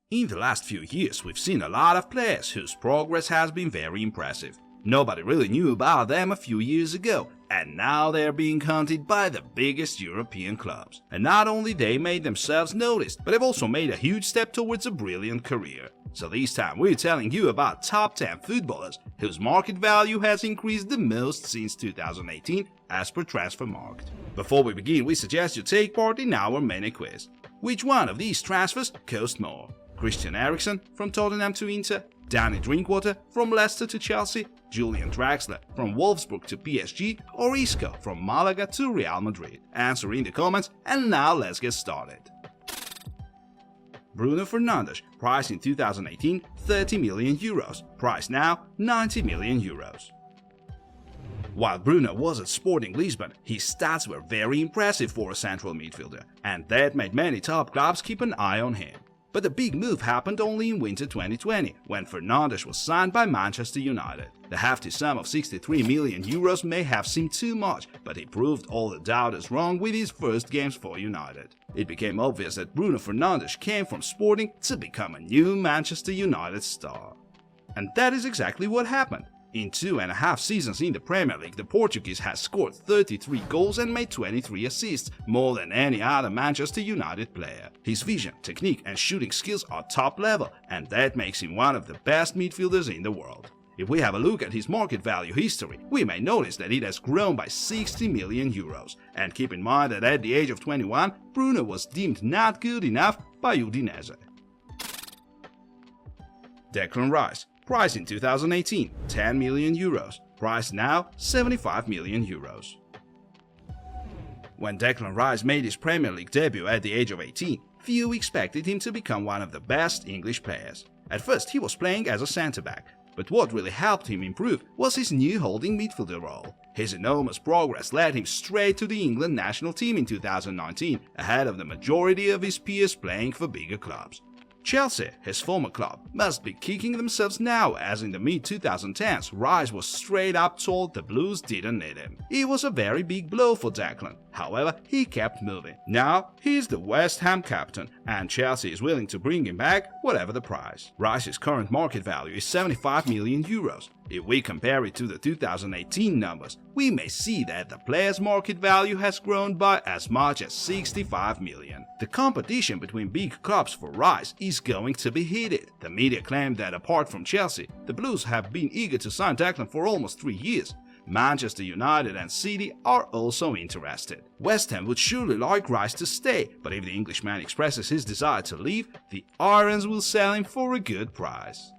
In the last few years, we've seen a lot of players whose progress has been very impressive. Nobody really knew about them a few years ago, and now they're being hunted by the biggest European clubs. And not only they made themselves noticed, but they've also made a huge step towards a brilliant career. So this time we're telling you about top 10 footballers whose market value has increased the most since 2018 as per Transfermarkt. Before we begin, we suggest you take part in our mini quiz. Which one of these transfers cost more? Christian Eriksen from Tottenham to Inter, Danny Drinkwater from Leicester to Chelsea, Julian Draxler from Wolfsburg to PSG, or Isco from Malaga to Real Madrid? Answer in the comments, and now let's get started. Bruno Fernandes, price in 2018 €30 million, price now €90 million. While Bruno was at Sporting Lisbon, his stats were very impressive for a central midfielder, and that made many top clubs keep an eye on him. But the big move happened only in winter 2020, when Fernandes was signed by Manchester United. The hefty sum of €63 million may have seemed too much, but he proved all the doubters wrong with his first games for United. It became obvious that Bruno Fernandes came from Sporting to become a new Manchester United star. And that is exactly what happened. In 2.5 seasons in the Premier League, the Portuguese has scored 33 goals and made 23 assists, more than any other Manchester United player. His vision, technique and shooting skills are top level, and that makes him one of the best midfielders in the world. If we have a look at his market value history, we may notice that it has grown by €60 million. And keep in mind that at the age of 21, Bruno was deemed not good enough by Udinese. Declan Rice, price in 2018 €10 million, price now €75 million. When Declan Rice made his Premier League debut at the age of 18, few expected him to become one of the best English players. At first he was playing as a centre-back, but what really helped him improve was his new holding midfielder role. His enormous progress led him straight to the England national team in 2019, ahead of the majority of his peers playing for bigger clubs. Chelsea, his former club, must be kicking themselves now, as in the mid-2010s Rice was straight up told the Blues didn't need him. It was a very big blow for Declan. However, he kept moving. Now, he's the West Ham captain, and Chelsea is willing to bring him back, whatever the price. Rice's current market value is €75 million. If we compare it to the 2018 numbers, we may see that the player's market value has grown by as much as €65 million. The competition between big clubs for Rice is going to be heated. The media claim that apart from Chelsea, the Blues have been eager to sign Declan for almost 3 years. Manchester United and City are also interested. West Ham would surely like Rice to stay, but if the Englishman expresses his desire to leave, the Irons will sell him for a good price.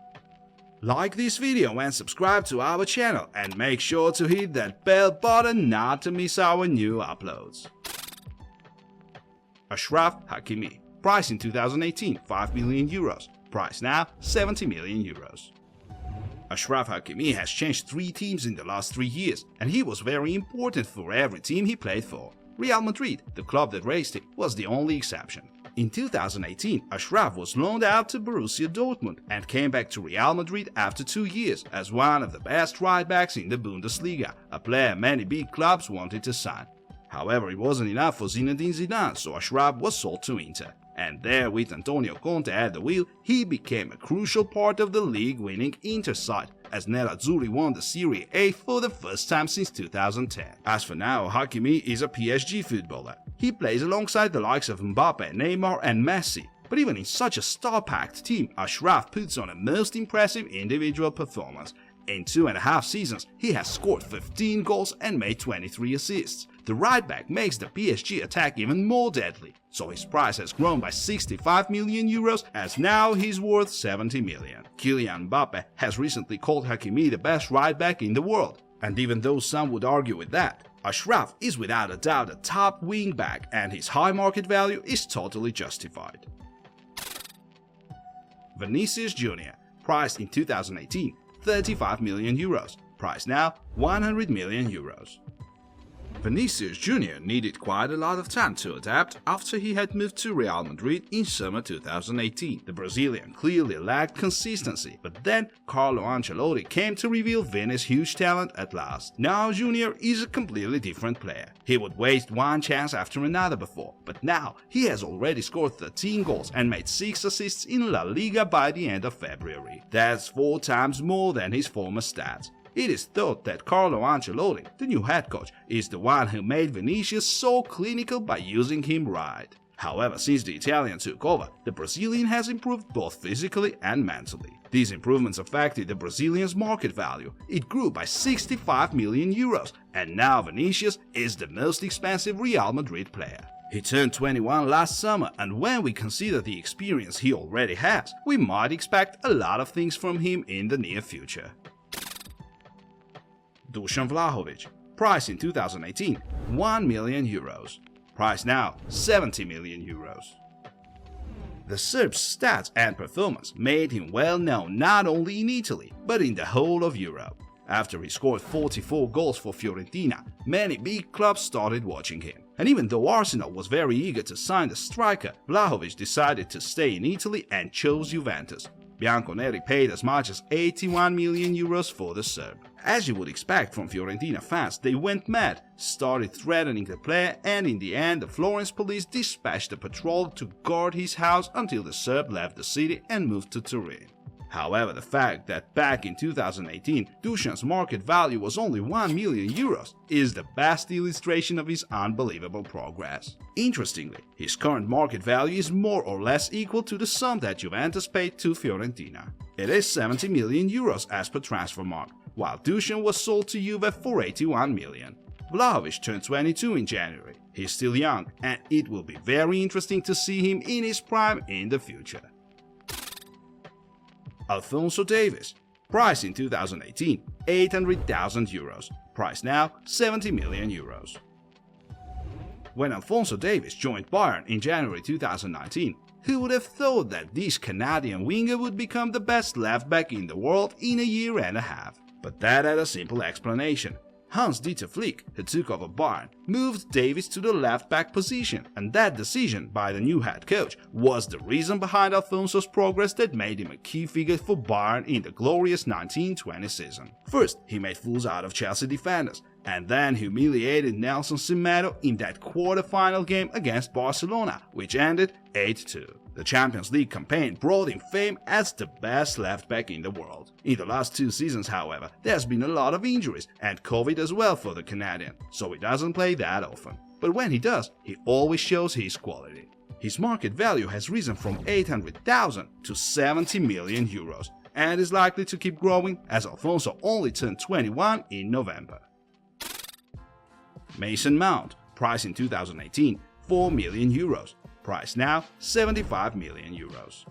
Like this video and subscribe to our channel, and make sure to hit that bell button not to miss our new uploads. Achraf Hakimi, price in 2018 €5 million, price now €70 million. Achraf Hakimi has changed 3 teams in the last 3 years, and he was very important for every team he played for. Real Madrid, the club that raised him, was the only exception. In 2018, Achraf was loaned out to Borussia Dortmund and came back to Real Madrid after 2 years as one of the best right-backs in the Bundesliga, a player many big clubs wanted to sign. However, it wasn't enough for Zinedine Zidane, so Achraf was sold to Inter. And there, with Antonio Conte at the wheel, he became a crucial part of the league-winning Inter side, as Nerazzurri won the Serie A for the first time since 2010. As for now, Hakimi is a PSG footballer. He plays alongside the likes of Mbappe, Neymar and Messi. But even in such a star-packed team, Achraf puts on a most impressive individual performance. In 2.5 seasons, he has scored 15 goals and made 23 assists. The right-back makes the PSG attack even more deadly, so his price has grown by €65 million, as now he's worth 70 million. Kylian Mbappe has recently called Hakimi the best right-back in the world, and even though some would argue with that, Achraf is without a doubt a top wing-back, and his high market value is totally justified. Vinicius Jr, priced in 2018 €35 million, price now €100 million. Vinicius Jr. needed quite a lot of time to adapt after he had moved to Real Madrid in summer 2018. The Brazilian clearly lacked consistency, but then Carlo Ancelotti came to reveal Vini's huge talent at last. Now Jr. is a completely different player. He would waste one chance after another before, but now he has already scored 13 goals and made 6 assists in La Liga by the end of February. That's 4 times more than his former stats. It is thought that Carlo Ancelotti, the new head coach, is the one who made Vinicius so clinical by using him right. However, since the Italian took over, the Brazilian has improved both physically and mentally. These improvements affected the Brazilian's market value. It grew by 65 million euros, and now Vinicius is the most expensive Real Madrid player. He turned 21 last summer, and when we consider the experience he already has, we might expect a lot of things from him in the near future. Dusan Vlahovic, price in 2018, 1 million euros. Price now, 70 million euros. The Serb's stats and performance made him well known not only in Italy, but in the whole of Europe. After he scored 44 goals for Fiorentina, many big clubs started watching him. And even though Arsenal was very eager to sign the striker, Vlahovic decided to stay in Italy and chose Juventus. Bianconeri paid as much as 81 million euros for the Serb. As you would expect from Fiorentina fans, they went mad, started threatening the player, and in the end the Florence police dispatched a patrol to guard his house until the Serb left the city and moved to Turin. However, the fact that back in 2018 Dusan's market value was only 1 million euros is the best illustration of his unbelievable progress. Interestingly, his current market value is more or less equal to the sum that Juventus paid to Fiorentina. It is 70 million euros as per Transfermarkt, while Dusan was sold to Juve for 81 million. Vlahovic turned 22 in January. He's still young, and it will be very interesting to see him in his prime in the future. Alonso Davis, price in 2018, 800,000 euros. Price now, 70 million euros. When Alonso Davis joined Bayern in January 2019, who would have thought that this Canadian winger would become the best left-back in the world in a year and a half? But that had a simple explanation. Hans-Dieter Flick, who took over Bayern, moved Davis to the left-back position, and that decision by the new head coach was the reason behind Alfonso's progress that made him a key figure for Bayern in the glorious 1920 season. First, he made fools out of Chelsea defenders, and then humiliated Nelson Semedo in that quarter-final game against Barcelona, which ended 8-2. The Champions League campaign brought him fame as the best left-back in the world. In the last 2 seasons, however, there's been a lot of injuries and COVID as well for the Canadian, so he doesn't play that often. But when he does, he always shows his quality. His market value has risen from 800,000 to 70 million euros and is likely to keep growing as Alfonso only turned 21 in November. Mason Mount, price in 2018, 4 million euros. Price now, 75 million euros.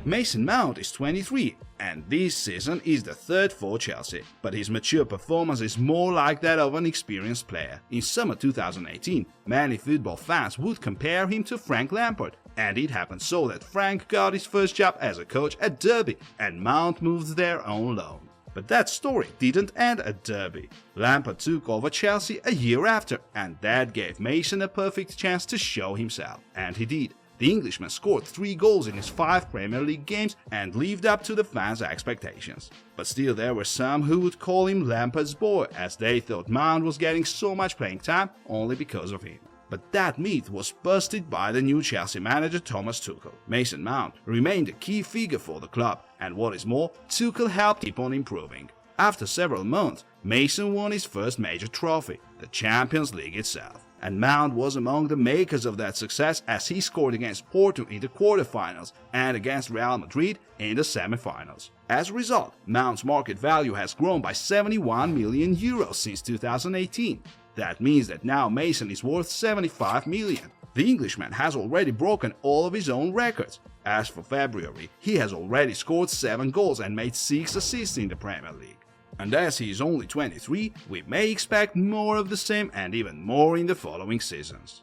Mason Mount is 23 and this season is the 3rd for Chelsea, but his mature performance is more like that of an experienced player. In summer 2018, many football fans would compare him to Frank Lampard, and it happened so that Frank got his first job as a coach at Derby and Mount moved there on loan. But that story didn't end at Derby. Lampard took over Chelsea a year after, and that gave Mason a perfect chance to show himself. And he did. The Englishman scored 3 goals in his 5 Premier League games and lived up to the fans' expectations. But still there were some who would call him Lampard's boy, as they thought Mount was getting so much playing time only because of him. But that myth was busted by the new Chelsea manager Thomas Tuchel. Mason Mount remained a key figure for the club, and what is more, Tuchel helped keep on improving. After several months, Mason won his first major trophy, the Champions League itself. And Mount was among the makers of that success as he scored against Porto in the quarterfinals and against Real Madrid in the semifinals. As a result, Mount's market value has grown by 71 million euros since 2018. That means that now Mason is worth 75 million. The Englishman has already broken all of his own records. As for February, he has already scored 7 goals and made 6 assists in the Premier League. And as he is only 23, we may expect more of the same and even more in the following seasons.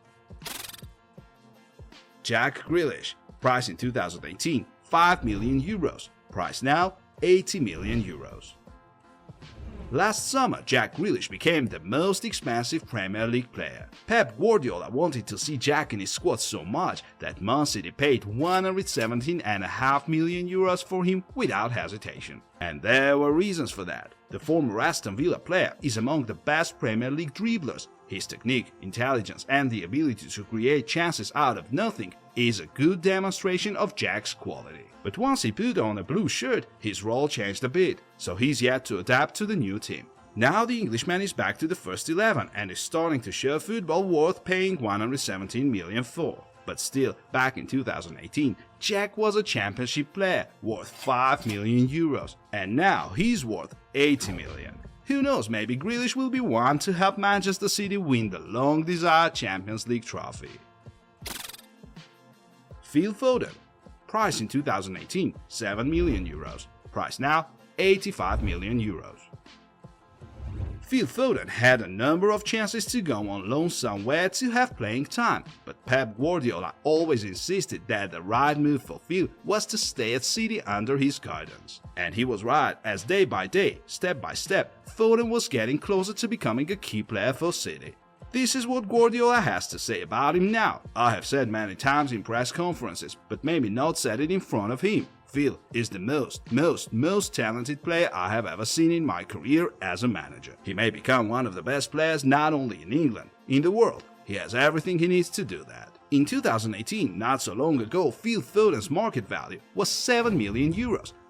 Jack Grealish, price in 2018, 5 million euros. Price now, 80 million euros. Last summer, Jack Grealish became the most expensive Premier League player. Pep Guardiola wanted to see Jack in his squad so much that Man City paid €117.5 million for him without hesitation. And there were reasons for that. The former Aston Villa player is among the best Premier League dribblers. His technique, intelligence, and the ability to create chances out of nothing is a good demonstration of Jack's quality. But once he put on a blue shirt, his role changed a bit, so he's yet to adapt to the new team. Now the Englishman is back to the first 11 and is starting to show football worth paying €117 million for. But still, back in 2018, Jack was a championship player worth €5 million, and now he's worth €80 million. Who knows, maybe Grealish will be one to help Manchester City win the long-desired Champions League trophy. Phil Foden. Price in 2018, €7 million. Price now, €85 million. Phil Foden had a number of chances to go on loan somewhere to have playing time, but Pep Guardiola always insisted that the right move for Phil was to stay at City under his guidance. And he was right, as day by day, step by step, Foden was getting closer to becoming a key player for City. This is what Guardiola has to say about him now. I have said many times in press conferences, but maybe not said it in front of him. Phil is the most talented player I have ever seen in my career as a manager. He may become one of the best players not only in England, in the world. He has everything he needs to do that. In 2018, not so long ago, Phil Foden's market value was €7 million,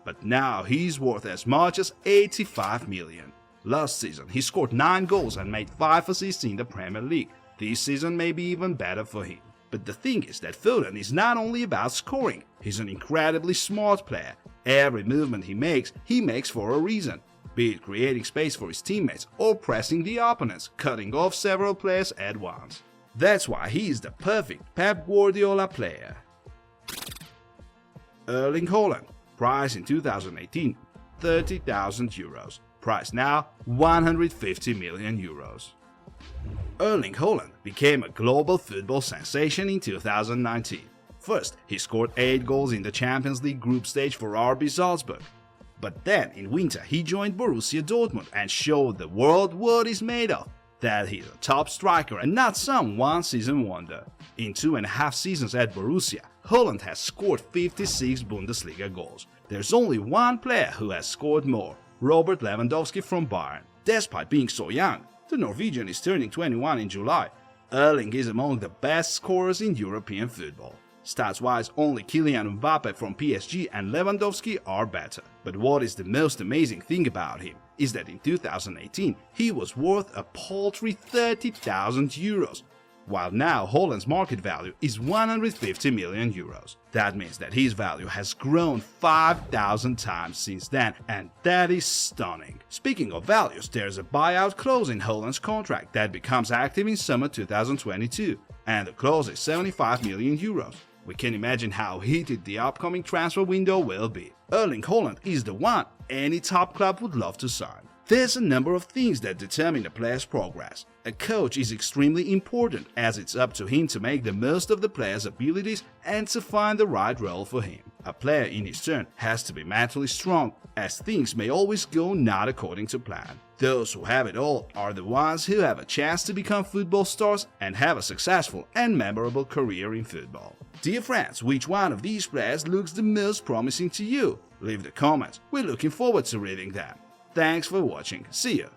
but now he's worth as much as €85 million. Last season, he scored 9 goals and made 5 assists in the Premier League. This season may be even better for him. But the thing is that Foden is not only about scoring, he's an incredibly smart player. Every movement he makes for a reason, be it creating space for his teammates or pressing the opponents, cutting off several players at once. That's why he is the perfect Pep Guardiola player. Erling Haaland. Price in 2018, €30,000. Price now, €150 million. Erling Haaland became a global football sensation in 2019. First, he scored 8 goals in the Champions League group stage for RB Salzburg. But then, in winter, he joined Borussia Dortmund and showed the world what he's made of, that he's a top striker and not some one-season wonder. In 2.5 seasons at Borussia, Haaland has scored 56 Bundesliga goals. There's only one player who has scored more, Robert Lewandowski from Bayern. Despite being so young, the Norwegian is turning 21 in July. Erling is among the best scorers in European football. Stats-wise, only Kylian Mbappe from PSG and Lewandowski are better. But what is the most amazing thing about him is that in 2018 he was worth a paltry €30,000, while now Haaland's market value is €150 million. That means that his value has grown 5,000 times since then, and that is stunning. Speaking of values, there's a buyout clause in Haaland's contract that becomes active in summer 2022, and the clause is €75 million. We can imagine how heated the upcoming transfer window will be. Erling Haaland is the one any top club would love to sign. There's a number of things that determine a player's progress. A coach is extremely important, as it's up to him to make the most of the player's abilities and to find the right role for him. A player in his turn has to be mentally strong, as things may always go not according to plan. Those who have it all are the ones who have a chance to become football stars and have a successful and memorable career in football. Dear friends, which one of these players looks the most promising to you? Leave the comments, we're looking forward to reading them. Thanks for watching, see you!